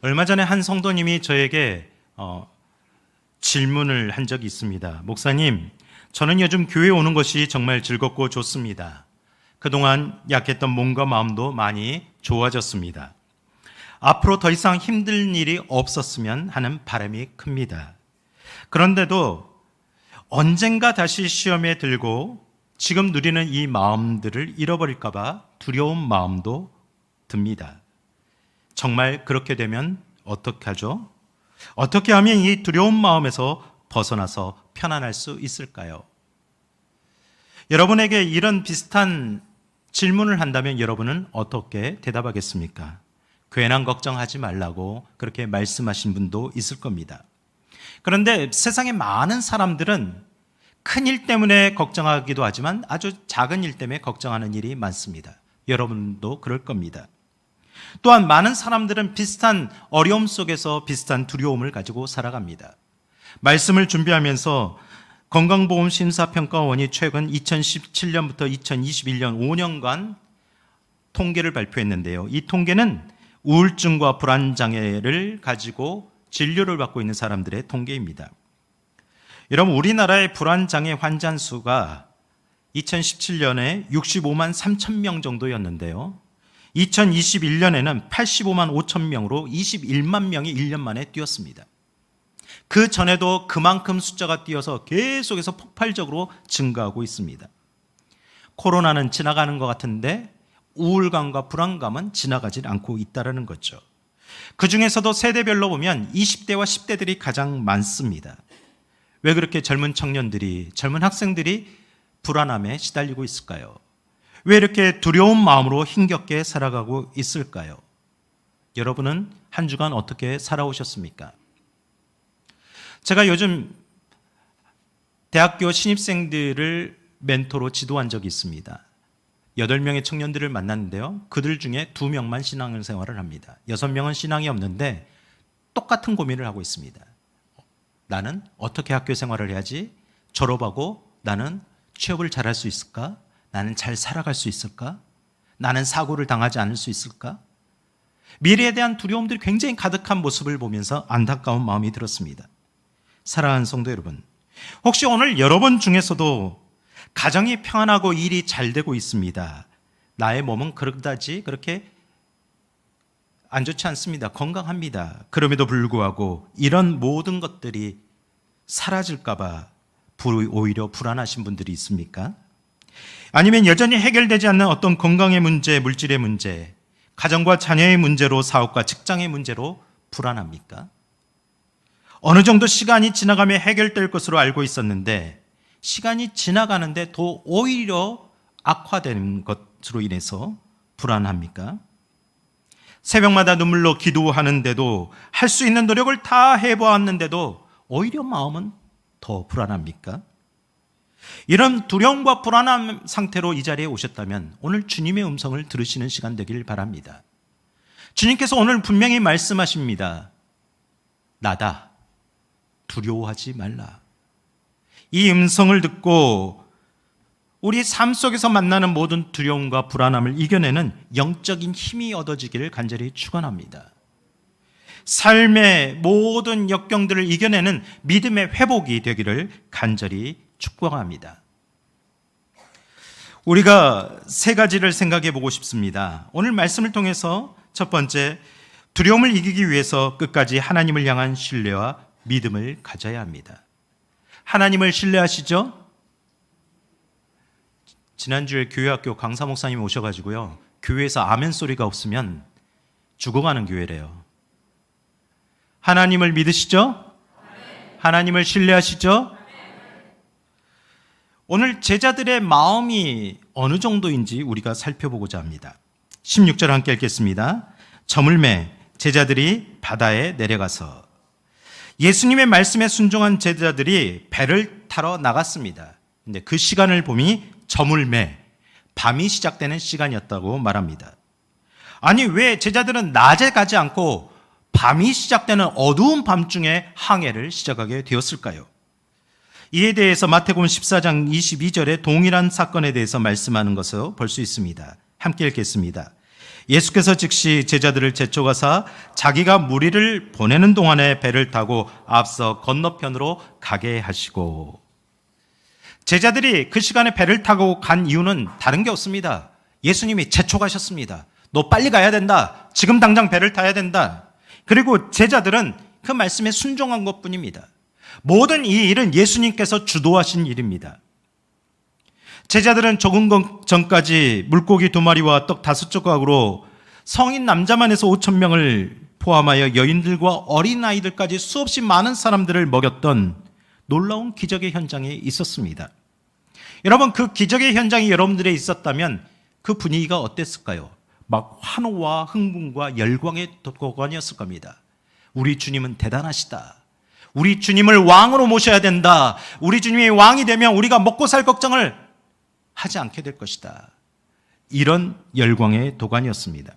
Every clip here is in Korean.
얼마 전에 한 성도님이 저에게 질문을 한 적이 있습니다. 목사님, 저는 요즘 교회 오는 것이 정말 즐겁고 좋습니다. 그동안 약했던 몸과 마음도 많이 좋아졌습니다. 앞으로 더 이상 힘든 일이 없었으면 하는 바람이 큽니다. 그런데도 언젠가 다시 시험에 들고 지금 누리는 이 마음들을 잃어버릴까 봐 두려운 마음도 듭니다. 정말 그렇게 되면 어떻게 하죠? 어떻게 하면 이 두려운 마음에서 벗어나서 편안할 수 있을까요? 여러분에게 이런 비슷한 질문을 한다면 여러분은 어떻게 대답하겠습니까? 괜한 걱정하지 말라고 그렇게 말씀하신 분도 있을 겁니다. 그런데 세상에 많은 사람들은 큰 일 때문에 걱정하기도 하지만 아주 작은 일 때문에 걱정하는 일이 많습니다. 여러분도 그럴 겁니다. 또한 많은 사람들은 비슷한 어려움 속에서 비슷한 두려움을 가지고 살아갑니다. 말씀을 준비하면서 건강보험심사평가원이 최근 2017년부터 2021년 5년간 통계를 발표했는데요. 이 통계는 우울증과 불안장애를 가지고 진료를 받고 있는 사람들의 통계입니다. 여러분, 우리나라의 불안장애 환자 수가 2017년에 65만 3천 명 정도였는데요. 2021년에는 85만 5천 명으로 21만 명이 1년 만에 뛰었습니다. 그 전에도 그만큼 숫자가 뛰어서 계속해서 폭발적으로 증가하고 있습니다. 코로나는 지나가는 것 같은데 우울감과 불안감은 지나가지 않고 있다는 거죠. 그 중에서도 세대별로 보면 20대와 10대들이 가장 많습니다. 왜 그렇게 젊은 청년들이, 젊은 학생들이 불안함에 시달리고 있을까요? 왜 이렇게 두려운 마음으로 힘겹게 살아가고 있을까요? 여러분은 한 주간 어떻게 살아오셨습니까? 제가 요즘 대학교 신입생들을 멘토로 지도한 적이 있습니다. 8명의 청년들을 만났는데요. 그들 중에 2명만 신앙생활을 합니다. 6명은 신앙이 없는데 똑같은 고민을 하고 있습니다. 나는 어떻게 학교 생활을 해야지? 졸업하고 나는 취업을 잘할 수 있을까? 나는 잘 살아갈 수 있을까? 나는 사고를 당하지 않을 수 있을까? 미래에 대한 두려움들이 굉장히 가득한 모습을 보면서 안타까운 마음이 들었습니다. 사랑하는 성도 여러분, 혹시 오늘 여러분 중에서도 가정이 평안하고 일이 잘 되고 있습니다. 나의 몸은 그렇다지 그렇게 안 좋지 않습니다. 건강합니다. 그럼에도 불구하고 이런 모든 것들이 사라질까 봐 오히려 불안하신 분들이 있습니까? 아니면 여전히 해결되지 않는 어떤 건강의 문제, 물질의 문제, 가정과 자녀의 문제로, 사업과 직장의 문제로 불안합니까? 어느 정도 시간이 지나가며 해결될 것으로 알고 있었는데 시간이 지나가는데 더 오히려 악화되는 것으로 인해서 불안합니까? 새벽마다 눈물로 기도하는데도, 할 수 있는 노력을 다 해보았는데도 오히려 마음은 더 불안합니까? 이런 두려움과 불안한 상태로 이 자리에 오셨다면 오늘 주님의 음성을 들으시는 시간 되길 바랍니다. 주님께서 오늘 분명히 말씀하십니다. 나다. 두려워하지 말라. 이 음성을 듣고 우리 삶 속에서 만나는 모든 두려움과 불안함을 이겨내는 영적인 힘이 얻어지기를 간절히 축원합니다. 삶의 모든 역경들을 이겨내는 믿음의 회복이 되기를 간절히 축복합니다. 우리가 세 가지를 생각해 보고 싶습니다. 오늘 말씀을 통해서 첫 번째, 두려움을 이기기 위해서 끝까지 하나님을 향한 신뢰와 믿음을 가져야 합니다. 하나님을 신뢰하시죠? 지난주에 교회학교 강사 목사님 오셔가지고요, 교회에서 아멘 소리가 없으면 죽어가는 교회래요. 하나님을 믿으시죠? 하나님을 신뢰하시죠? 오늘 제자들의 마음이 어느 정도인지 우리가 살펴보고자 합니다. 16절 함께 읽겠습니다. 저물매 제자들이 바다에 내려가서, 예수님의 말씀에 순종한 제자들이 배를 타러 나갔습니다. 근데 그 시간을 보니 저물매, 밤이 시작되는 시간이었다고 말합니다. 아니, 왜 제자들은 낮에 가지 않고 밤이 시작되는 어두운 밤중에 항해를 시작하게 되었을까요? 이에 대해서 마태복음 14장 22절에 동일한 사건에 대해서 말씀하는 것을 볼 수 있습니다. 함께 읽겠습니다. 예수께서 즉시 제자들을 재촉하사 자기가 무리를 보내는 동안에 배를 타고 앞서 건너편으로 가게 하시고, 제자들이 그 시간에 배를 타고 간 이유는 다른 게 없습니다. 예수님이 재촉하셨습니다. 너 빨리 가야 된다. 지금 당장 배를 타야 된다. 그리고 제자들은 그 말씀에 순종한 것뿐입니다. 모든 이 일은 예수님께서 주도하신 일입니다. 제자들은 조금 전까지 물고기 2마리와 떡 5조각으로 성인 남자만 해서 5,000명을 포함하여 여인들과 어린아이들까지 수없이 많은 사람들을 먹였던 놀라운 기적의 현장에 있었습니다. 여러분, 그 기적의 현장이 여러분들에 있었다면 그 분위기가 어땠을까요? 막 환호와 흥분과 열광의 도가니였을 겁니다. 우리 주님은 대단하시다. 우리 주님을 왕으로 모셔야 된다. 우리 주님이 왕이 되면 우리가 먹고 살 걱정을 하지 않게 될 것이다. 이런 열광의 도가니였습니다.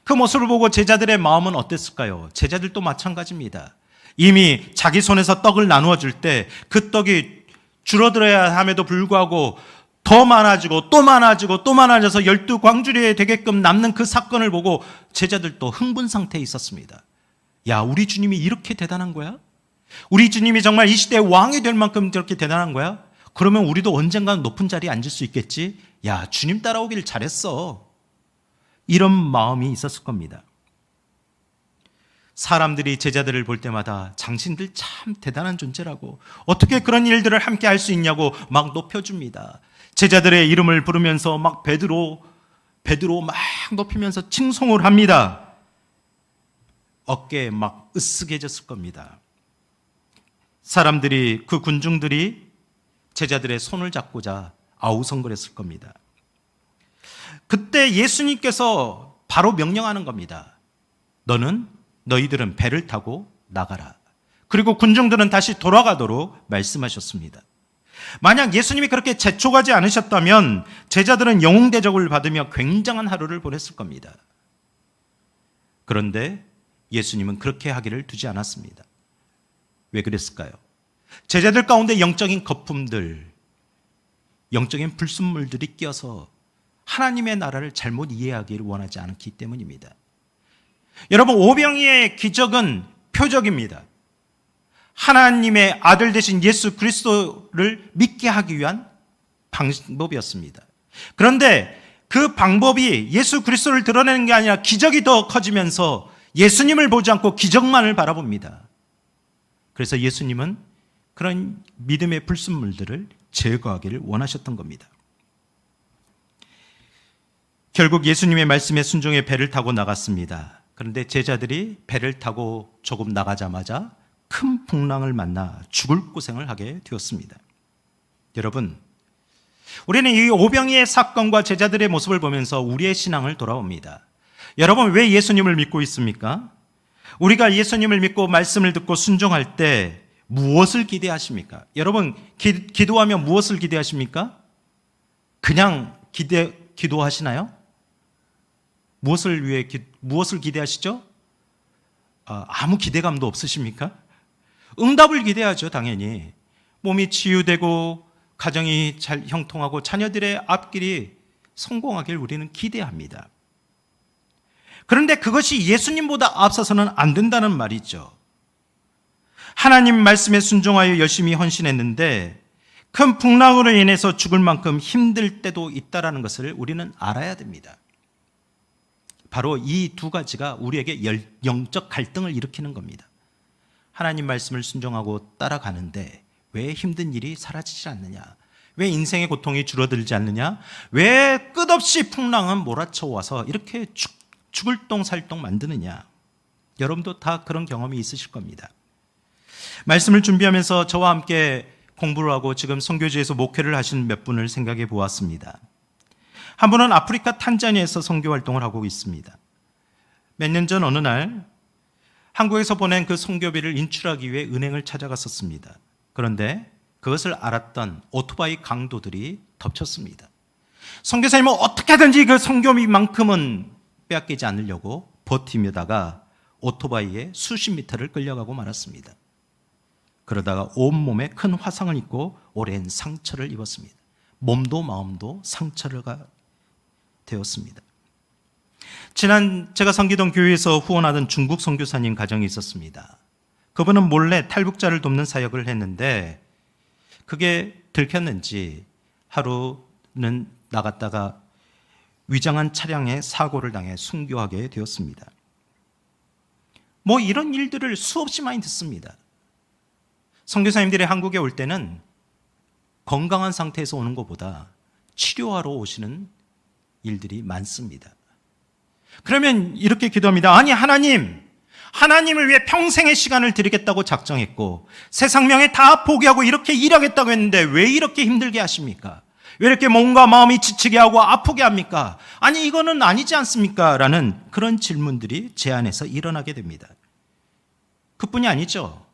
그 모습을 보고 제자들의 마음은 어땠을까요? 제자들도 마찬가지입니다. 이미 자기 손에서 떡을 나누어 줄 때 그 떡이 줄어들어야 함에도 불구하고 더 많아지고 또 많아지고 또 많아져서 12광주리에 되게끔 남는 그 사건을 보고 제자들도 흥분 상태에 있었습니다. 야, 우리 주님이 이렇게 대단한 거야? 우리 주님이 정말 이 시대의 왕이 될 만큼 저렇게 대단한 거야? 그러면 우리도 언젠가는 높은 자리에 앉을 수 있겠지? 야, 주님 따라오길 잘했어. 이런 마음이 있었을 겁니다. 사람들이 제자들을 볼 때마다 당신들 참 대단한 존재라고, 어떻게 그런 일들을 함께 할 수 있냐고 막 높여줍니다. 제자들의 이름을 부르면서 막 베드로 막 높이면서 칭송을 합니다. 어깨에 막 으쓱해졌을 겁니다. 사람들이, 그 군중들이 제자들의 손을 잡고자 아우성거렸을 겁니다. 그때 예수님께서 바로 명령하는 겁니다. 너희들은 배를 타고 나가라. 그리고 군중들은 다시 돌아가도록 말씀하셨습니다. 만약 예수님이 그렇게 재촉하지 않으셨다면 제자들은 영웅대접을 받으며 굉장한 하루를 보냈을 겁니다. 그런데 예수님은 그렇게 하기를 두지 않았습니다. 왜 그랬을까요? 제자들 가운데 영적인 거품들, 영적인 불순물들이 끼어서 하나님의 나라를 잘못 이해하기를 원하지 않기 때문입니다. 여러분, 오병이의 기적은 표적입니다. 하나님의 아들 되신 예수 그리스도를 믿게 하기 위한 방법이었습니다. 그런데 그 방법이 예수 그리스도를 드러내는 게 아니라 기적이 더 커지면서 예수님을 보지 않고 기적만을 바라봅니다. 그래서 예수님은 그런 믿음의 불순물들을 제거하기를 원하셨던 겁니다. 결국 예수님의 말씀에 순종해 배를 타고 나갔습니다. 그런데 제자들이 배를 타고 조금 나가자마자 큰 풍랑을 만나 죽을 고생을 하게 되었습니다. 여러분, 우리는 이 오병이의 사건과 제자들의 모습을 보면서 우리의 신앙을 돌아봅니다. 여러분, 왜 예수님을 믿고 있습니까? 우리가 예수님을 믿고 말씀을 듣고 순종할 때 무엇을 기대하십니까? 여러분, 기도하면 무엇을 기대하십니까? 그냥 기도하시나요? 무엇을 기대하시죠? 아무 기대감도 없으십니까? 응답을 기대하죠, 당연히. 몸이 치유되고 가정이 잘 형통하고 자녀들의 앞길이 성공하길 우리는 기대합니다. 그런데 그것이 예수님보다 앞서서는 안 된다는 말이죠. 하나님 말씀에 순종하여 열심히 헌신했는데 큰 풍랑으로 인해서 죽을 만큼 힘들 때도 있다는 것을 우리는 알아야 됩니다. 바로 이 두 가지가 우리에게 영적 갈등을 일으키는 겁니다. 하나님 말씀을 순종하고 따라가는데 왜 힘든 일이 사라지지 않느냐? 왜 인생의 고통이 줄어들지 않느냐? 왜 끝없이 풍랑은 몰아쳐와서 이렇게 죽을 똥살똥 만드느냐? 여러분도 다 그런 경험이 있으실 겁니다. 말씀을 준비하면서 저와 함께 공부를 하고 지금 선교지에서 목회를 하신 몇 분을 생각해 보았습니다. 한 분은 아프리카 탄자니아에서 선교 활동을 하고 있습니다. 몇 년 전 어느 날 한국에서 보낸 그 선교비를 인출하기 위해 은행을 찾아갔었습니다. 그런데 그것을 알았던 오토바이 강도들이 덮쳤습니다. 선교사님은 어떻게든지 그 선교비만큼은 빼앗기지 않으려고 버티며다가 오토바이에 수십 미터를 끌려가고 말았습니다. 그러다가 온몸에 큰 화상을 입고 오랜 상처를 입었습니다. 몸도 마음도 상처가 되었습니다. 지난 제가 섬기던 교회에서 후원하던 중국 선교사님 가정이 있었습니다. 그분은 몰래 탈북자를 돕는 사역을 했는데 그게 들켰는지 하루는 나갔다가 위장한 차량에 사고를 당해 순교하게 되었습니다. 뭐 이런 일들을 수없이 많이 듣습니다. 선교사님들이 한국에 올 때는 건강한 상태에서 오는 것보다 치료하러 오시는 일들이 많습니다. 그러면 이렇게 기도합니다. 아니 하나님을 위해 평생의 시간을 드리겠다고 작정했고 세상 명예 다 포기하고 이렇게 일하겠다고 했는데 왜 이렇게 힘들게 하십니까? 왜 이렇게 몸과 마음이 지치게 하고 아프게 합니까? 아니 이거는 아니지 않습니까? 라는 그런 질문들이 제 안에서 일어나게 됩니다. 그뿐이 아니죠.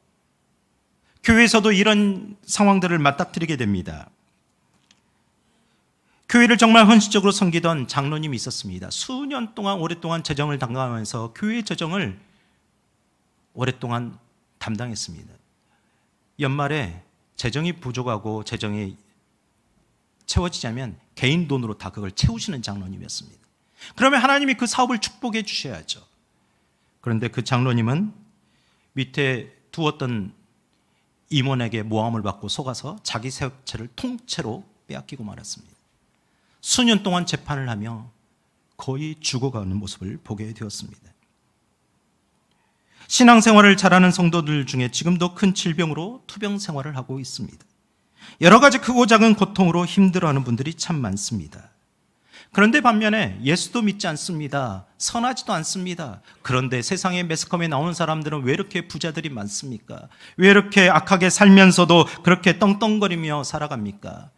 교회에서도 이런 상황들을 맞닥뜨리게 됩니다. 교회를 정말 헌신적으로 섬기던 장로님이 있었습니다. 수년 동안 오랫동안 재정을 담당하면서 교회 재정을 오랫동안 담당했습니다. 연말에 재정이 부족하고 재정이 채워지자면 개인 돈으로 다 그걸 채우시는 장로님이었습니다. 그러면 하나님이 그 사업을 축복해 주셔야죠. 그런데 그 장로님은 밑에 두었던 임원에게 모함을 받고 속아서 자기 사업체를 통째로 빼앗기고 말았습니다. 수년 동안 재판을 하며 거의 죽어가는 모습을 보게 되었습니다. 신앙생활을 잘하는 성도들 중에 지금도 큰 질병으로 투병 생활을 하고 있습니다. 여러 가지 크고 작은 고통으로 힘들어하는 분들이 참 많습니다. 그런데 반면에 예수도 믿지 않습니다. 선하지도 않습니다. 그런데 세상의 매스컴에 나오는 사람들은 왜 이렇게 부자들이 많습니까? 왜 이렇게 악하게 살면서도 그렇게 떵떵거리며 살아갑니까?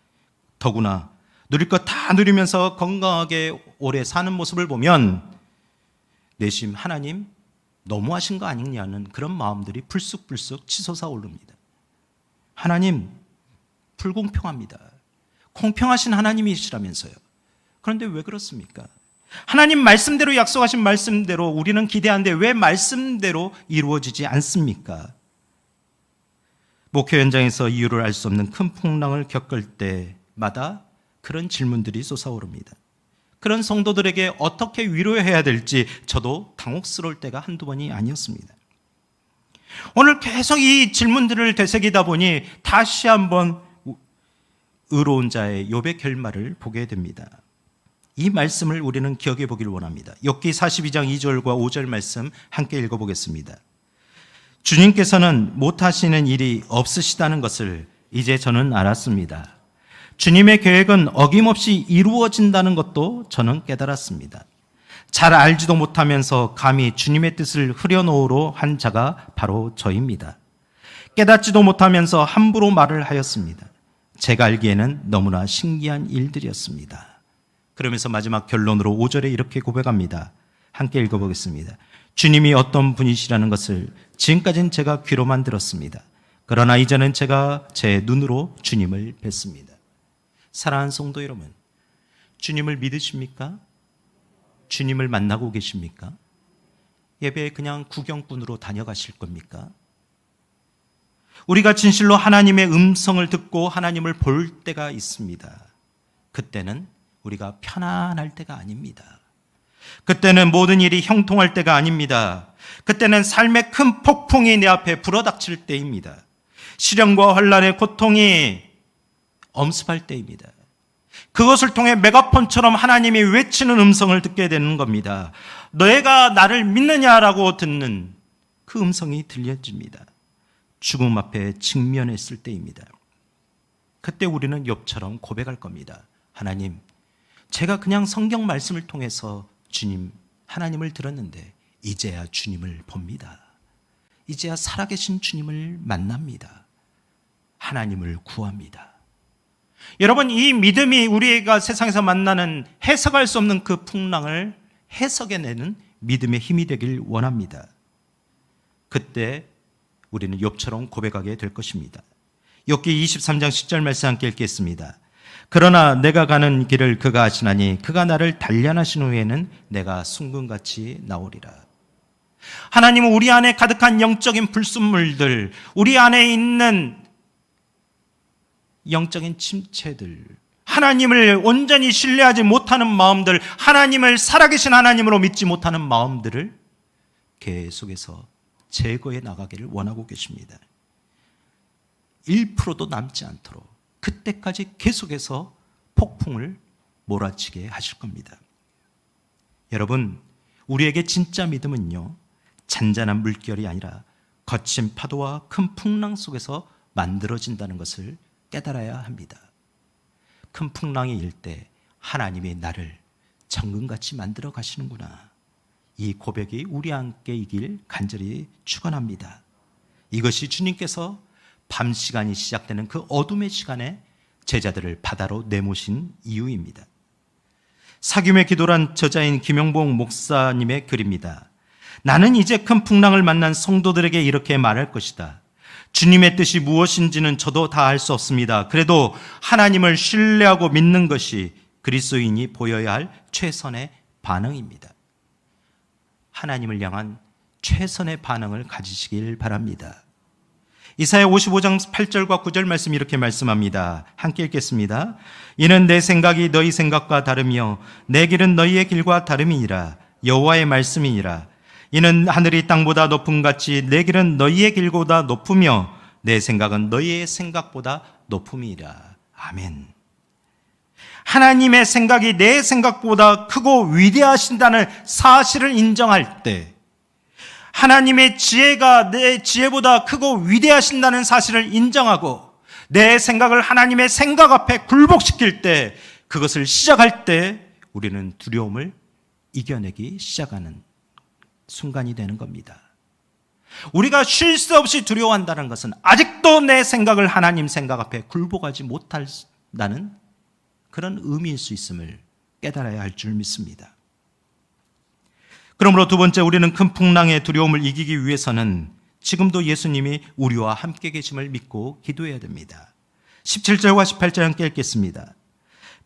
더구나 누릴 것 다 누리면서 건강하게 오래 사는 모습을 보면 내심 하나님 너무하신 거 아니냐는 그런 마음들이 불쑥불쑥 치솟아 오릅니다. 하나님 불공평합니다. 공평하신 하나님이시라면서요. 그런데 왜 그렇습니까? 하나님 말씀대로 약속하신 말씀대로 우리는 기대하는데 왜 말씀대로 이루어지지 않습니까? 목회 현장에서 이유를 알 수 없는 큰 풍랑을 겪을 때마다 그런 질문들이 솟아오릅니다. 그런 성도들에게 어떻게 위로해야 될지 저도 당혹스러울 때가 한두 번이 아니었습니다. 오늘 계속 이 질문들을 되새기다 보니 다시 한번 의로운 자의 욥의 결말을 보게 됩니다. 이 말씀을 우리는 기억해 보길 원합니다. 욥기 42장 2절과 5절 말씀 함께 읽어보겠습니다. 주님께서는 못하시는 일이 없으시다는 것을 이제 저는 알았습니다. 주님의 계획은 어김없이 이루어진다는 것도 저는 깨달았습니다. 잘 알지도 못하면서 감히 주님의 뜻을 흐려놓으려 한 자가 바로 저입니다. 깨닫지도 못하면서 함부로 말을 하였습니다. 제가 알기에는 너무나 신기한 일들이었습니다. 그러면서 마지막 결론으로 5절에 이렇게 고백합니다. 함께 읽어보겠습니다. 주님이 어떤 분이시라는 것을 지금까지는 제가 귀로만 들었습니다. 그러나 이제는 제가 제 눈으로 주님을 뵀습니다. 사랑하는 성도 여러분, 주님을 믿으십니까? 주님을 만나고 계십니까? 예배에 그냥 구경꾼으로 다녀가실 겁니까? 우리가 진실로 하나님의 음성을 듣고 하나님을 볼 때가 있습니다. 그때는 우리가 편안할 때가 아닙니다. 그때는 모든 일이 형통할 때가 아닙니다. 그때는 삶의 큰 폭풍이 내 앞에 불어닥칠 때입니다. 시련과 환난의 고통이 엄습할 때입니다. 그것을 통해 메가폰처럼 하나님이 외치는 음성을 듣게 되는 겁니다. 너희가 나를 믿느냐라고 듣는 그 음성이 들려집니다. 죽음 앞에 직면했을 때입니다. 그때 우리는 욥처럼 고백할 겁니다. 하나님, 제가 그냥 성경 말씀을 통해서 주님, 하나님을 들었는데 이제야 주님을 봅니다. 이제야 살아계신 주님을 만납니다. 하나님을 구합니다. 여러분, 이 믿음이 우리가 세상에서 만나는 해석할 수 없는 그 풍랑을 해석해내는 믿음의 힘이 되길 원합니다. 그때 우리는 욥처럼 고백하게 될 것입니다. 욥기 23장 10절 말씀 함께 읽겠습니다. 그러나 내가 가는 길을 그가 아시나니 그가 나를 단련하신 후에는 내가 순금같이 나오리라. 하나님은 우리 안에 가득한 영적인 불순물들, 우리 안에 있는 영적인 침체들, 하나님을 온전히 신뢰하지 못하는 마음들, 하나님을 살아계신 하나님으로 믿지 못하는 마음들을 계속해서 제거해 나가기를 원하고 계십니다. 1%도 남지 않도록 그때까지 계속해서 폭풍을 몰아치게 하실 겁니다. 여러분, 우리에게 진짜 믿음은요, 잔잔한 물결이 아니라 거친 파도와 큰 풍랑 속에서 만들어진다는 것을 깨달아야 합니다. 큰 풍랑이 일 때 하나님이 나를 정금같이 만들어 가시는구나. 이 고백이 우리 함께 이길 간절히 축원합니다. 이것이 주님께서 밤 시간이 시작되는 그 어둠의 시간에 제자들을 바다로 내모신 이유입니다. 사귐의 기도란 저자인 김영봉 목사님의 글입니다. 나는 이제 큰 풍랑을 만난 성도들에게 이렇게 말할 것이다. 주님의 뜻이 무엇인지는 저도 다 알 수 없습니다. 그래도 하나님을 신뢰하고 믿는 것이 그리스도인이 보여야 할 최선의 반응입니다. 하나님을 향한 최선의 반응을 가지시길 바랍니다. 이사야 55장 8절과 9절 말씀 이렇게 말씀합니다. 함께 읽겠습니다. 이는 내 생각이 너희 생각과 다르며 내 길은 너희의 길과 다름이니라. 여호와의 말씀이니라. 이는 하늘이 땅보다 높음 같이 내 길은 너희의 길보다 높으며 내 생각은 너희의 생각보다 높음이라. 아멘. 하나님의 생각이 내 생각보다 크고 위대하신다는 사실을 인정할 때, 하나님의 지혜가 내 지혜보다 크고 위대하신다는 사실을 인정하고 내 생각을 하나님의 생각 앞에 굴복시킬 때, 그것을 시작할 때 우리는 두려움을 이겨내기 시작하는 순간이 되는 겁니다. 우리가 쉴 새 없이 두려워한다는 것은 아직도 내 생각을 하나님 생각 앞에 굴복하지 못한다는 그런 의미일 수 있음을 깨달아야 할 줄 믿습니다. 그러므로 두 번째, 우리는 큰 풍랑의 두려움을 이기기 위해서는 지금도 예수님이 우리와 함께 계심을 믿고 기도해야 됩니다. 17절과 18절 함께 읽겠습니다.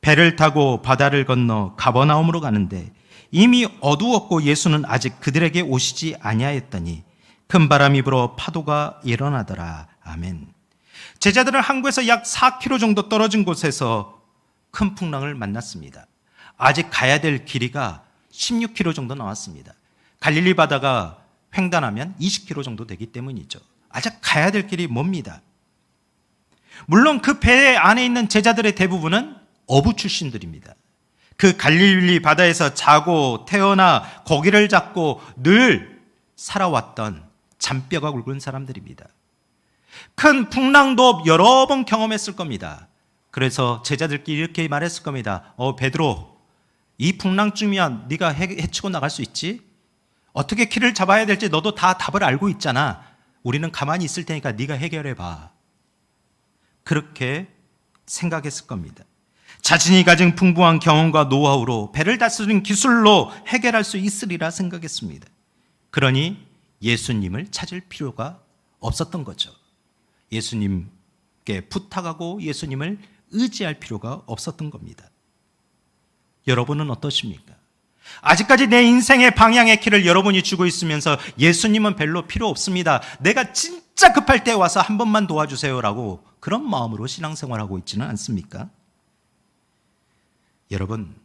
배를 타고 바다를 건너 가버나움으로 가는데 이미 어두웠고 예수는 아직 그들에게 오시지 아니하였더니 큰 바람이 불어 파도가 일어나더라. 아멘. 제자들은 항구에서 약 4km 정도 떨어진 곳에서 큰 풍랑을 만났습니다. 아직 가야 될 길이가 16km 정도 나왔습니다. 갈릴리 바다가 횡단하면 20km 정도 되기 때문이죠. 아직 가야 될 길이 멉니다. 물론 그 배 안에 있는 제자들의 대부분은 어부 출신들입니다. 그 갈릴리 바다에서 자고 태어나 고기를 잡고 늘 살아왔던 잔뼈가 굵은 사람들입니다. 큰 풍랑도 여러 번 경험했을 겁니다. 그래서 제자들끼리 이렇게 말했을 겁니다. 베드로, 이 풍랑쯤이야 네가 헤치고 나갈 수 있지? 어떻게 키를 잡아야 될지 너도 다 답을 알고 있잖아. 우리는 가만히 있을 테니까 네가 해결해봐. 그렇게 생각했을 겁니다. 자신이 가진 풍부한 경험과 노하우로 배를 다스리는 기술로 해결할 수 있으리라 생각했습니다. 그러니 예수님을 찾을 필요가 없었던 거죠. 예수님께 부탁하고 예수님을 의지할 필요가 없었던 겁니다. 여러분은 어떠십니까? 아직까지 내 인생의 방향의 키를 여러분이 주고 있으면서 예수님은 별로 필요 없습니다. 내가 진짜 급할 때 와서 한 번만 도와주세요라고 그런 마음으로 신앙생활하고 있지는 않습니까? 여러분,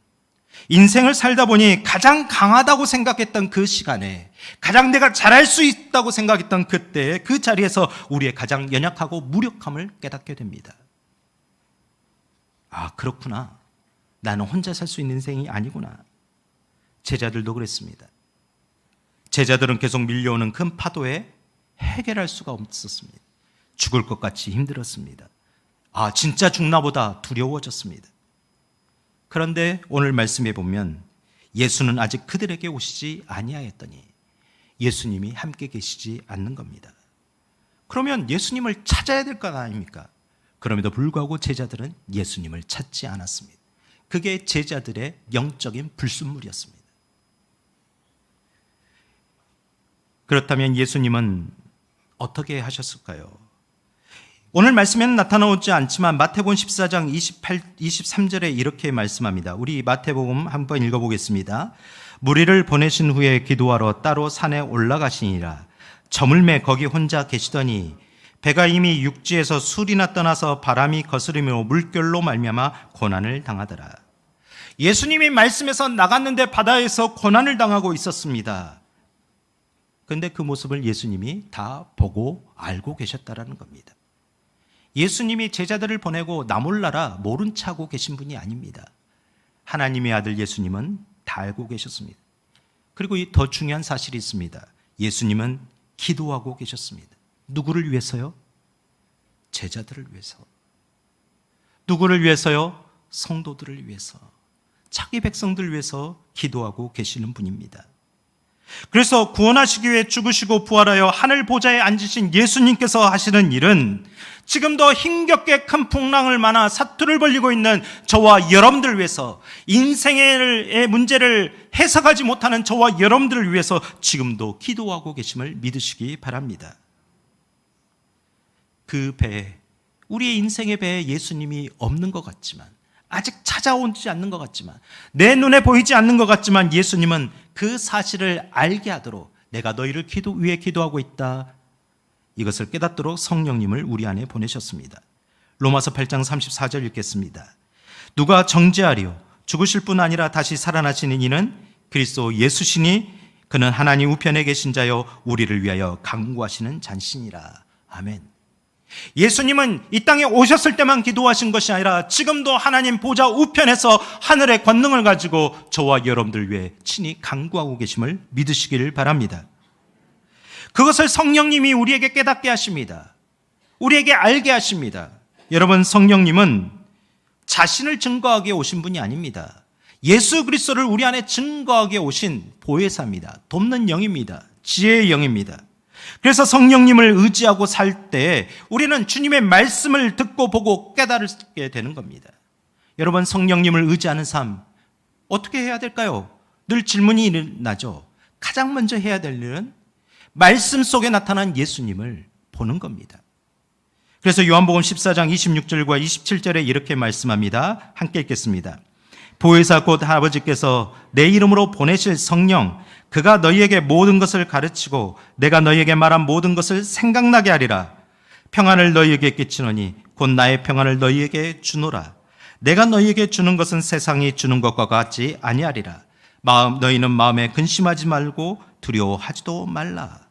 인생을 살다 보니 가장 강하다고 생각했던 그 시간에, 가장 내가 잘할 수 있다고 생각했던 그때, 그 자리에서 우리의 가장 연약하고 무력함을 깨닫게 됩니다. 아, 그렇구나. 나는 혼자 살 수 있는 인생이 아니구나. 제자들도 그랬습니다. 제자들은 계속 밀려오는 큰 파도에 해결할 수가 없었습니다. 죽을 것 같이 힘들었습니다. 아, 진짜 죽나 보다 두려워졌습니다. 그런데 오늘 말씀해 보면 예수는 아직 그들에게 오시지 아니하였더니 예수님이 함께 계시지 않는 겁니다. 그러면 예수님을 찾아야 될 것 아닙니까? 그럼에도 불구하고 제자들은 예수님을 찾지 않았습니다. 그게 제자들의 영적인 불순물이었습니다. 그렇다면 예수님은 어떻게 하셨을까요? 오늘 말씀에는 나타나오지 않지만 마태복음 14장 23절에 이렇게 말씀합니다. 우리 마태복음 한번 읽어보겠습니다. 무리를 보내신 후에 기도하러 따로 산에 올라가시니라. 저물매 거기 혼자 계시더니 배가 이미 육지에서 술이나 떠나서 바람이 거스르며 물결로 말미암아 고난을 당하더라. 예수님이 말씀에서 나갔는데 바다에서 고난을 당하고 있었습니다. 그런데 그 모습을 예수님이 다 보고 알고 계셨다라는 겁니다. 예수님이 제자들을 보내고 나 몰라라 모른 척하고 계신 분이 아닙니다. 하나님의 아들 예수님은 다 알고 계셨습니다. 그리고 더 중요한 사실이 있습니다. 예수님은 기도하고 계셨습니다. 누구를 위해서요? 제자들을 위해서. 누구를 위해서요? 성도들을 위해서. 자기 백성들을 위해서 기도하고 계시는 분입니다. 그래서 구원하시기 위해 죽으시고 부활하여 하늘 보좌에 앉으신 예수님께서 하시는 일은 지금도 힘겹게 큰 풍랑을 만나 사투를 벌이고 있는 저와 여러분들을 위해서, 인생의 문제를 해석하지 못하는 저와 여러분들을 위해서 지금도 기도하고 계심을 믿으시기 바랍니다. 그 배에, 우리의 인생의 배에 예수님이 없는 것 같지만, 아직 찾아오지 않는 것 같지만, 내 눈에 보이지 않는 것 같지만 예수님은 그 사실을 알게 하도록 내가 너희를 위해 기도하고 있다, 이것을 깨닫도록 성령님을 우리 안에 보내셨습니다. 로마서 8장 34절 읽겠습니다. 누가 정죄하리요? 죽으실 뿐 아니라 다시 살아나시는 이는 그리스도 예수시니 그는 하나님 우편에 계신 자요 우리를 위하여 간구하시는 자신이라. 아멘. 예수님은 이 땅에 오셨을 때만 기도하신 것이 아니라 지금도 하나님 보좌 우편에서 하늘의 권능을 가지고 저와 여러분들 위해 친히 간구하고 계심을 믿으시기를 바랍니다. 그것을 성령님이 우리에게 깨닫게 하십니다. 우리에게 알게 하십니다. 여러분, 성령님은 자신을 증거하게 오신 분이 아닙니다. 예수 그리스도를 우리 안에 증거하게 오신 보혜사입니다. 돕는 영입니다. 지혜의 영입니다. 그래서 성령님을 의지하고 살 때 우리는 주님의 말씀을 듣고 보고 깨달게 되는 겁니다. 여러분, 성령님을 의지하는 삶 어떻게 해야 될까요? 늘 질문이 나죠. 가장 먼저 해야 될 일은 말씀 속에 나타난 예수님을 보는 겁니다. 그래서 요한복음 14장 26절과 27절에 이렇게 말씀합니다. 함께 읽겠습니다. 보혜사 곧 아버지께서 내 이름으로 보내실 성령, 그가 너희에게 모든 것을 가르치고 내가 너희에게 말한 모든 것을 생각나게 하리라. 평안을 너희에게 끼치노니 곧 나의 평안을 너희에게 주노라. 내가 너희에게 주는 것은 세상이 주는 것과 같지 아니하리라. 너희는 마음에 근심하지 말고 두려워하지도 말라.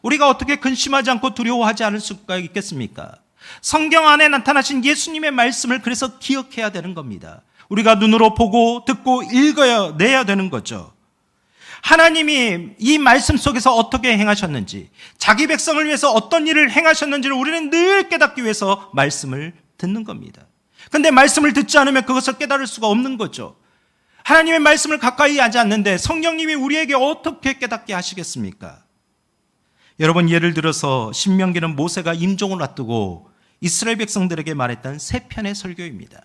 우리가 어떻게 근심하지 않고 두려워하지 않을 수가 있겠습니까? 성경 안에 나타나신 예수님의 말씀을 그래서 기억해야 되는 겁니다. 우리가 눈으로 보고 듣고 읽어내야 되는 거죠. 하나님이 이 말씀 속에서 어떻게 행하셨는지, 자기 백성을 위해서 어떤 일을 행하셨는지를 우리는 늘 깨닫기 위해서 말씀을 듣는 겁니다. 그런데 말씀을 듣지 않으면 그것을 깨달을 수가 없는 거죠. 하나님의 말씀을 가까이 하지 않는데 성령님이 우리에게 어떻게 깨닫게 하시겠습니까? 여러분, 예를 들어서 신명기는 모세가 임종을 놔두고 이스라엘 백성들에게 말했던 세 편의 설교입니다.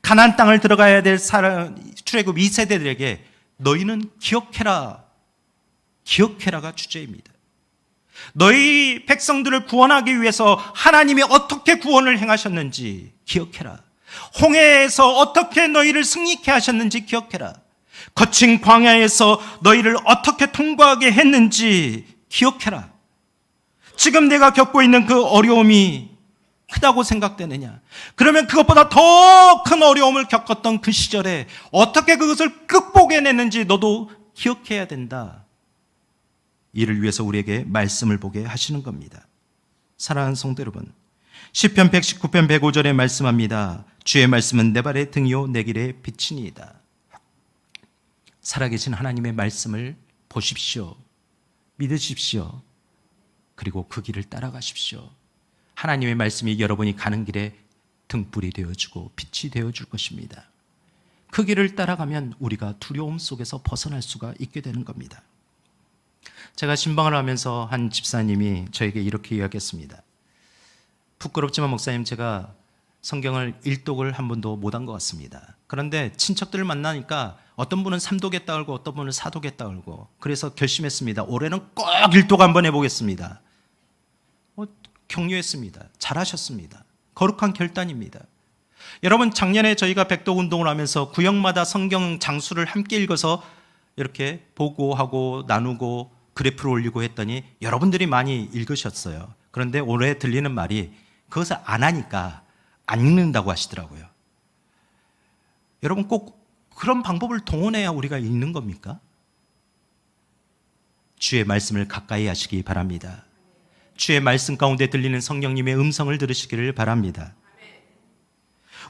가나안 땅을 들어가야 될 출애굽 2세대들에게 너희는 기억해라, 기억해라가 주제입니다. 너희 백성들을 구원하기 위해서 하나님이 어떻게 구원을 행하셨는지 기억해라. 홍해에서 어떻게 너희를 승리케 하셨는지 기억해라. 거친 광야에서 너희를 어떻게 통과하게 했는지 기억해라. 지금 내가 겪고 있는 그 어려움이 크다고 생각되느냐? 그러면 그것보다 더 큰 어려움을 겪었던 그 시절에 어떻게 그것을 극복해냈는지 너도 기억해야 된다. 이를 위해서 우리에게 말씀을 보게 하시는 겁니다. 사랑하는 성도 여러분, 시편 119편 105절에 말씀합니다. 주의 말씀은 내 발의 등이요 내 길의 빛이니이다. 살아계신 하나님의 말씀을 보십시오. 믿으십시오. 그리고 그 길을 따라가십시오. 하나님의 말씀이 여러분이 가는 길에 등불이 되어주고 빛이 되어줄 것입니다. 그 길을 따라가면 우리가 두려움 속에서 벗어날 수가 있게 되는 겁니다. 제가 신방을 하면서 한 집사님이 저에게 이렇게 이야기했습니다. 부끄럽지만 목사님, 제가 성경을 일독을 한 번도 못한 것 같습니다. 그런데 친척들을 만나니까 어떤 분은 3독에 따르고 어떤 분은 4독에 따르고, 그래서 결심했습니다. 올해는 꼭 일독 한번 해보겠습니다. 격려했습니다. 잘하셨습니다. 거룩한 결단입니다. 여러분, 작년에 저희가 백독 운동을 하면서 구역마다 성경 장수를 함께 읽어서 이렇게 보고하고 나누고 그래프를 올리고 했더니 여러분들이 많이 읽으셨어요. 그런데 올해 들리는 말이 그것을 안 하니까 안 읽는다고 하시더라고요. 여러분, 꼭 그런 방법을 동원해야 우리가 읽는 겁니까? 주의 말씀을 가까이 하시기 바랍니다. 주의 말씀 가운데 들리는 성령님의 음성을 들으시기를 바랍니다.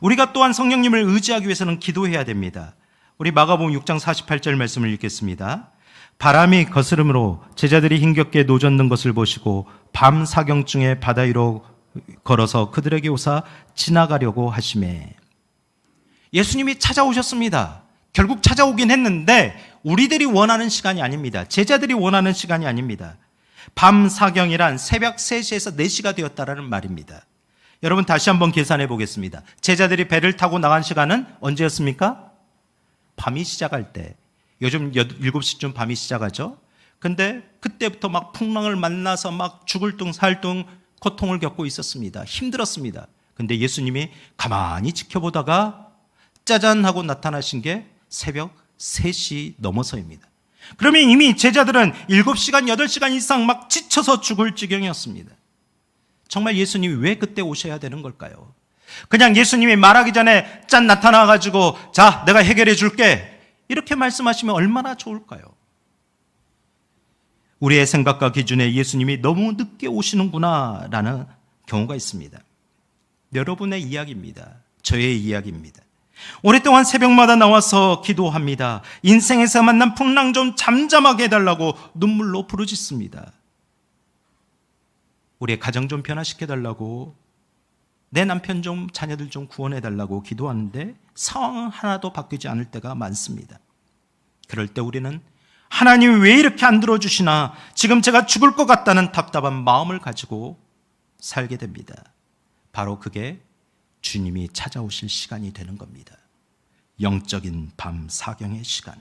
우리가 또한 성령님을 의지하기 위해서는 기도해야 됩니다. 우리 마가복음 6장 48절 말씀을 읽겠습니다. 바람이 거스름으로 제자들이 힘겹게 노젓는 것을 보시고 밤 사경중에 바다 위로 걸어서 그들에게 오사 지나가려고 하시매. 예수님이 찾아오셨습니다. 결국 찾아오긴 했는데 우리들이 원하는 시간이 아닙니다. 제자들이 원하는 시간이 아닙니다. 밤 사경이란 새벽 3시에서 4시가 되었다라는 말입니다. 여러분, 다시 한번 계산해 보겠습니다. 제자들이 배를 타고 나간 시간은 언제였습니까? 밤이 시작할 때. 요즘 7시쯤 밤이 시작하죠. 근데 그때부터 막 풍랑을 만나서 막 죽을 둥 살 둥 고통을 겪고 있었습니다. 힘들었습니다. 근데 예수님이 가만히 지켜보다가 짜잔 하고 나타나신 게 새벽 3시 넘어서입니다. 그러면 이미 제자들은 7시간, 8시간 이상 막 지쳐서 죽을 지경이었습니다. 정말 예수님이 왜 그때 오셔야 되는 걸까요? 그냥 예수님이 말하기 전에 짠 나타나가지고 자, 내가 해결해 줄게, 이렇게 말씀하시면 얼마나 좋을까요? 우리의 생각과 기준에 예수님이 너무 늦게 오시는구나 라는 경우가 있습니다. 여러분의 이야기입니다. 저의 이야기입니다. 오랫동안 새벽마다 나와서 기도합니다. 인생에서 만난 풍랑 좀 잠잠하게 해달라고 눈물로 부르짖습니다. 우리의 가정 좀 변화시켜달라고, 내 남편 좀, 자녀들 좀 구원해달라고 기도하는데 상황은 하나도 바뀌지 않을 때가 많습니다. 그럴 때 우리는 하나님이 왜 이렇게 안 들어주시나, 지금 제가 죽을 것 같다는 답답한 마음을 가지고 살게 됩니다. 바로 그게 주님이 찾아오실 시간이 되는 겁니다. 영적인 밤 사경의 시간.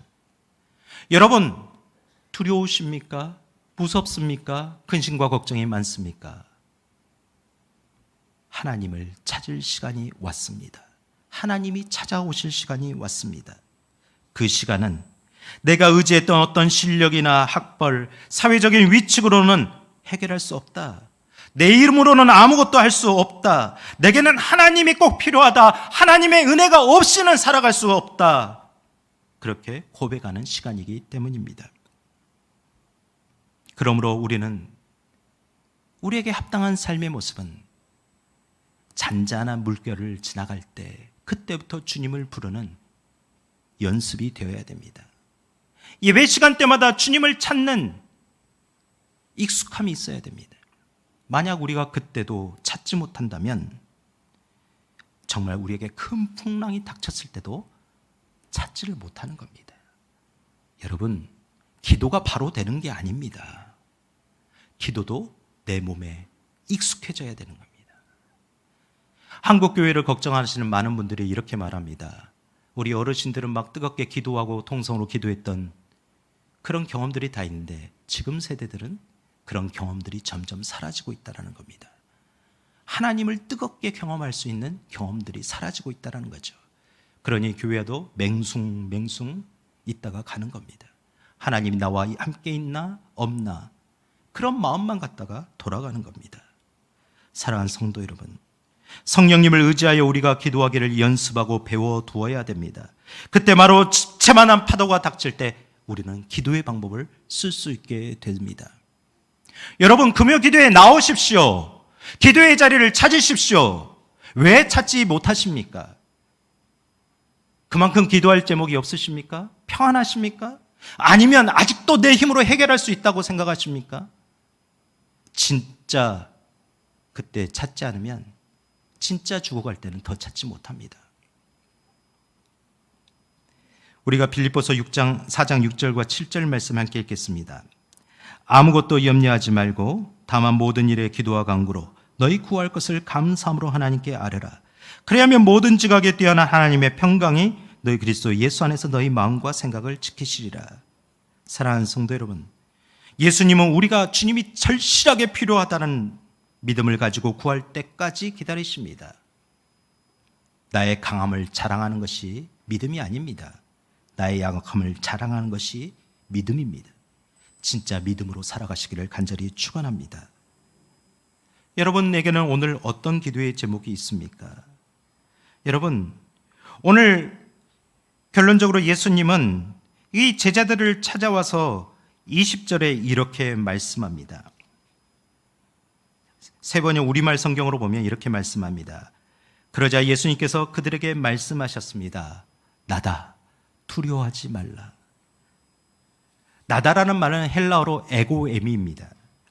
여러분, 두려우십니까? 무섭습니까? 근심과 걱정이 많습니까? 하나님을 찾을 시간이 왔습니다. 하나님이 찾아오실 시간이 왔습니다. 그 시간은 내가 의지했던 어떤 실력이나 학벌, 사회적인 위축으로는 해결할 수 없다. 내 이름으로는 아무것도 할 수 없다. 내게는 하나님이 꼭 필요하다. 하나님의 은혜가 없이는 살아갈 수 없다. 그렇게 고백하는 시간이기 때문입니다. 그러므로 우리는 우리에게 합당한 삶의 모습은 잔잔한 물결을 지나갈 때 그때부터 주님을 부르는 연습이 되어야 됩니다. 예배 시간 때마다 주님을 찾는 익숙함이 있어야 됩니다. 만약 우리가 그때도 찾지 못한다면 정말 우리에게 큰 풍랑이 닥쳤을 때도 찾지를 못하는 겁니다. 여러분, 기도가 바로 되는 게 아닙니다. 기도도 내 몸에 익숙해져야 되는 겁니다. 한국교회를 걱정하시는 많은 분들이 이렇게 말합니다. 우리 어르신들은 막 뜨겁게 기도하고 통성으로 기도했던 그런 경험들이 다 있는데 지금 세대들은 그런 경험들이 점점 사라지고 있다는 겁니다. 하나님을 뜨겁게 경험할 수 있는 경험들이 사라지고 있다는 거죠. 그러니 교회도 맹숭 있다가 가는 겁니다. 하나님이 나와 함께 있나 없나 그런 마음만 갖다가 돌아가는 겁니다. 사랑하는 성도 여러분, 성령님을 의지하여 우리가 기도하기를 연습하고 배워두어야 됩니다. 그때 바로 지체만한 파도가 닥칠 때 우리는 기도의 방법을 쓸 수 있게 됩니다. 여러분, 금요 기도에 나오십시오. 기도의 자리를 찾으십시오. 왜 찾지 못하십니까? 그만큼 기도할 제목이 없으십니까? 평안하십니까? 아니면 아직도 내 힘으로 해결할 수 있다고 생각하십니까? 진짜 그때 찾지 않으면 진짜 죽어갈 때는 더 찾지 못합니다. 우리가 빌립보서 4장 6절과 7절 말씀 함께 읽겠습니다. 아무것도 염려하지 말고 다만 모든 일에 기도와 간구로 너희 구할 것을 감사함으로 하나님께 아뢰라. 그래야면 모든 지각에 뛰어난 하나님의 평강이 너희 그리스도 예수 안에서 너희 마음과 생각을 지키시리라. 사랑하는 성도 여러분, 예수님은 우리가 주님이 절실하게 필요하다는 믿음을 가지고 구할 때까지 기다리십니다. 나의 강함을 자랑하는 것이 믿음이 아닙니다. 나의 약함을 자랑하는 것이 믿음입니다. 진짜 믿음으로 살아가시기를 간절히 축원합니다. 여러분에게는 오늘 어떤 기도의 제목이 있습니까? 여러분, 오늘 결론적으로 예수님은 이 제자들을 찾아와서 20절에 이렇게 말씀합니다. 세 번의 우리말 성경으로 보면 이렇게 말씀합니다. 그러자 예수님께서 그들에게 말씀하셨습니다. 나다, 두려워하지 말라. 나다라는 말은 헬라어로 에고에미입니다.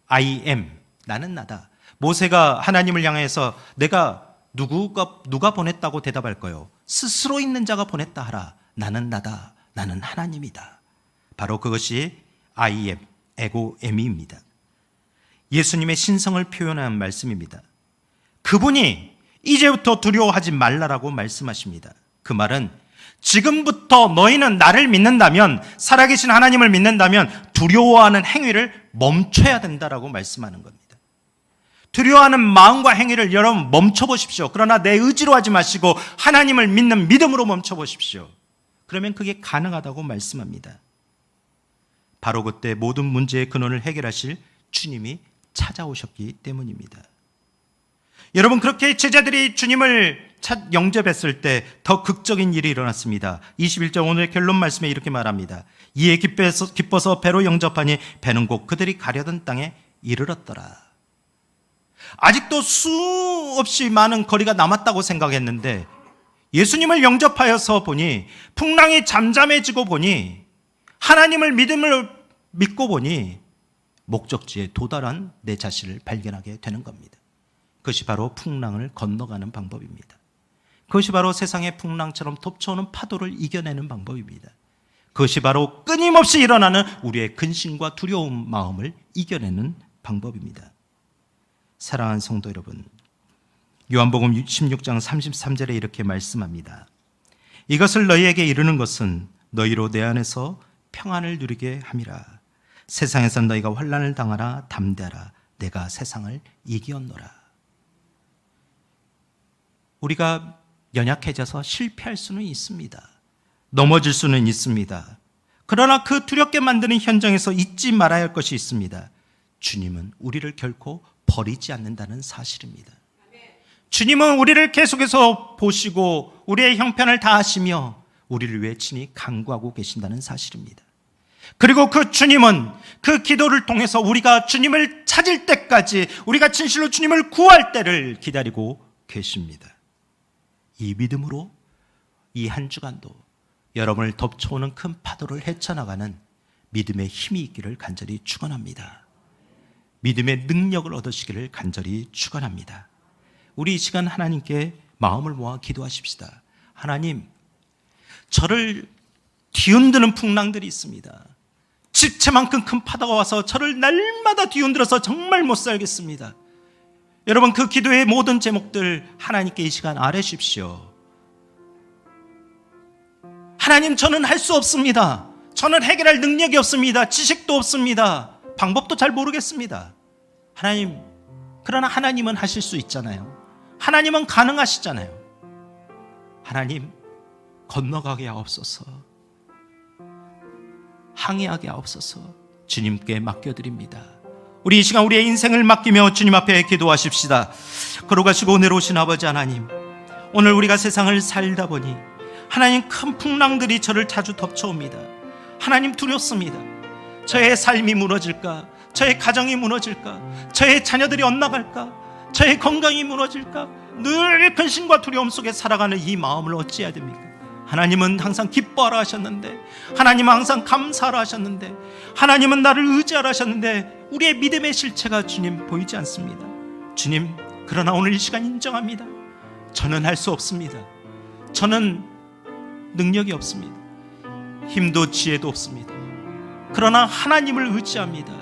I am, 나는 나다. 모세가 하나님을 향해서 내가 누가 보냈다고 대답할까요? 스스로 있는 자가 보냈다 하라. 나는 나다, 나는 하나님이다. 바로 그것이 I am, 에고에미입니다. 예수님의 신성을 표현한 말씀입니다. 그분이 이제부터 두려워하지 말라라고 말씀하십니다. 그 말은 지금부터 너희는 나를 믿는다면, 살아계신 하나님을 믿는다면 두려워하는 행위를 멈춰야 된다라고 말씀하는 겁니다. 두려워하는 마음과 행위를 여러분 멈춰보십시오. 그러나 내 의지로 하지 마시고 하나님을 믿는 믿음으로 멈춰보십시오. 그러면 그게 가능하다고 말씀합니다. 바로 그때 모든 문제의 근원을 해결하실 주님이 찾아오셨기 때문입니다. 여러분, 그렇게 제자들이 주님을 영접했을 때 더 극적인 일이 일어났습니다. 21절 오늘의 결론 말씀에 이렇게 말합니다. 이에 기뻐서 배로 영접하니 배는 곧 그들이 가려던 땅에 이르렀더라. 아직도 수없이 많은 거리가 남았다고 생각했는데 예수님을 영접하여서 보니, 풍랑이 잠잠해지고 보니, 하나님을 믿고 보니 목적지에 도달한 내 자신을 발견하게 되는 겁니다. 그것이 바로 풍랑을 건너가는 방법입니다. 그것이 바로 세상의 풍랑처럼 덮쳐오는 파도를 이겨내는 방법입니다. 그것이 바로 끊임없이 일어나는 우리의 근심과 두려운 마음을 이겨내는 방법입니다. 사랑하는 성도 여러분, 요한복음 16장 33절에 이렇게 말씀합니다. 이것을 너희에게 이르는 것은 너희로 내 안에서 평안을 누리게 함이라. 세상에서 너희가 환난을 당하라. 담대하라. 내가 세상을 이기었노라. 우리가 연약해져서 실패할 수는 있습니다. 넘어질 수는 있습니다. 그러나 그 두렵게 만드는 현장에서 잊지 말아야 할 것이 있습니다. 주님은 우리를 결코 버리지 않는다는 사실입니다. 주님은 우리를 계속해서 보시고 우리의 형편을 다 아시며 우리를 위해 친히 간구하고 계신다는 사실입니다. 그리고 그 주님은 그 기도를 통해서 우리가 주님을 찾을 때까지, 우리가 진실로 주님을 구할 때를 기다리고 계십니다. 이 믿음으로 이 한 주간도 여러분을 덮쳐오는 큰 파도를 헤쳐나가는 믿음의 힘이 있기를 간절히 축원합니다. 믿음의 능력을 얻으시기를 간절히 축원합니다. 우리 이 시간 하나님께 마음을 모아 기도하십시다. 하나님, 저를 뒤흔드는 풍랑들이 있습니다. 집채만큼 큰 파도가 와서 저를 날마다 뒤흔들어서 정말 못 살겠습니다. 여러분, 그 기도의 모든 제목들 하나님께 이 시간 아뢰십시오. 하나님, 저는 할 수 없습니다. 저는 해결할 능력이 없습니다. 지식도 없습니다. 방법도 잘 모르겠습니다. 하나님, 그러나 하나님은 하실 수 있잖아요. 하나님은 가능하시잖아요. 하나님, 건너가게 하옵소서. 항해하게 하옵소서. 주님께 맡겨드립니다. 우리 이 시간 우리의 인생을 맡기며 주님 앞에 기도하십시다. 걸어가시고 내려오신 아버지 하나님, 오늘 우리가 세상을 살다 보니 하나님, 큰 풍랑들이 저를 자주 덮쳐옵니다. 하나님, 두렵습니다. 저의 삶이 무너질까? 저의 가정이 무너질까? 저의 자녀들이 엇나갈까? 저의 건강이 무너질까? 늘 근심과 두려움 속에 살아가는 이 마음을 어찌해야 됩니까? 하나님은 항상 기뻐하라 하셨는데, 하나님은 항상 감사하라 하셨는데, 하나님은 나를 의지하라 하셨는데 우리의 믿음의 실체가 주님 보이지 않습니다. 주님, 그러나 오늘 이 시간 인정합니다. 저는 할 수 없습니다. 저는 능력이 없습니다. 힘도 지혜도 없습니다. 그러나 하나님을 의지합니다.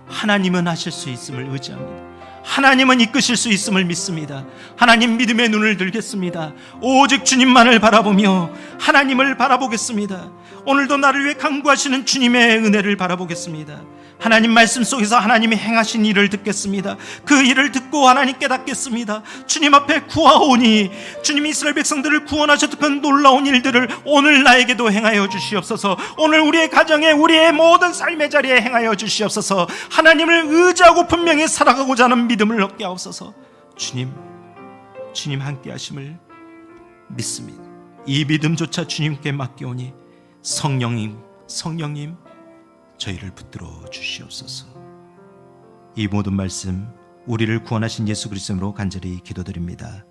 하나님은 하실 수 있음을 의지합니다. 하나님은 이끄실 수 있음을 믿습니다. 하나님, 믿음의 눈을 들겠습니다. 오직 주님만을 바라보며 하나님을 바라보겠습니다. 오늘도 나를 위해 간구하시는 주님의 은혜를 바라보겠습니다. 하나님 말씀 속에서 하나님이 행하신 일을 듣겠습니다. 그 일을 듣고 하나님 깨닫겠습니다. 주님 앞에 구하오니 주님이 이스라엘 백성들을 구원하셨던 그 놀라운 일들을 오늘 나에게도 행하여 주시옵소서. 오늘 우리의 가정에, 우리의 모든 삶의 자리에 행하여 주시옵소서. 하나님을 의지하고 분명히 살아가고자 하는 믿음을 얻게 하옵소서. 주님 함께 하심을 믿습니다. 이 믿음조차 주님께 맡겨오니 성령님 저희를 붙들어 주시옵소서. 이 모든 말씀 우리를 구원하신 예수 그리스도로 간절히 기도드립니다.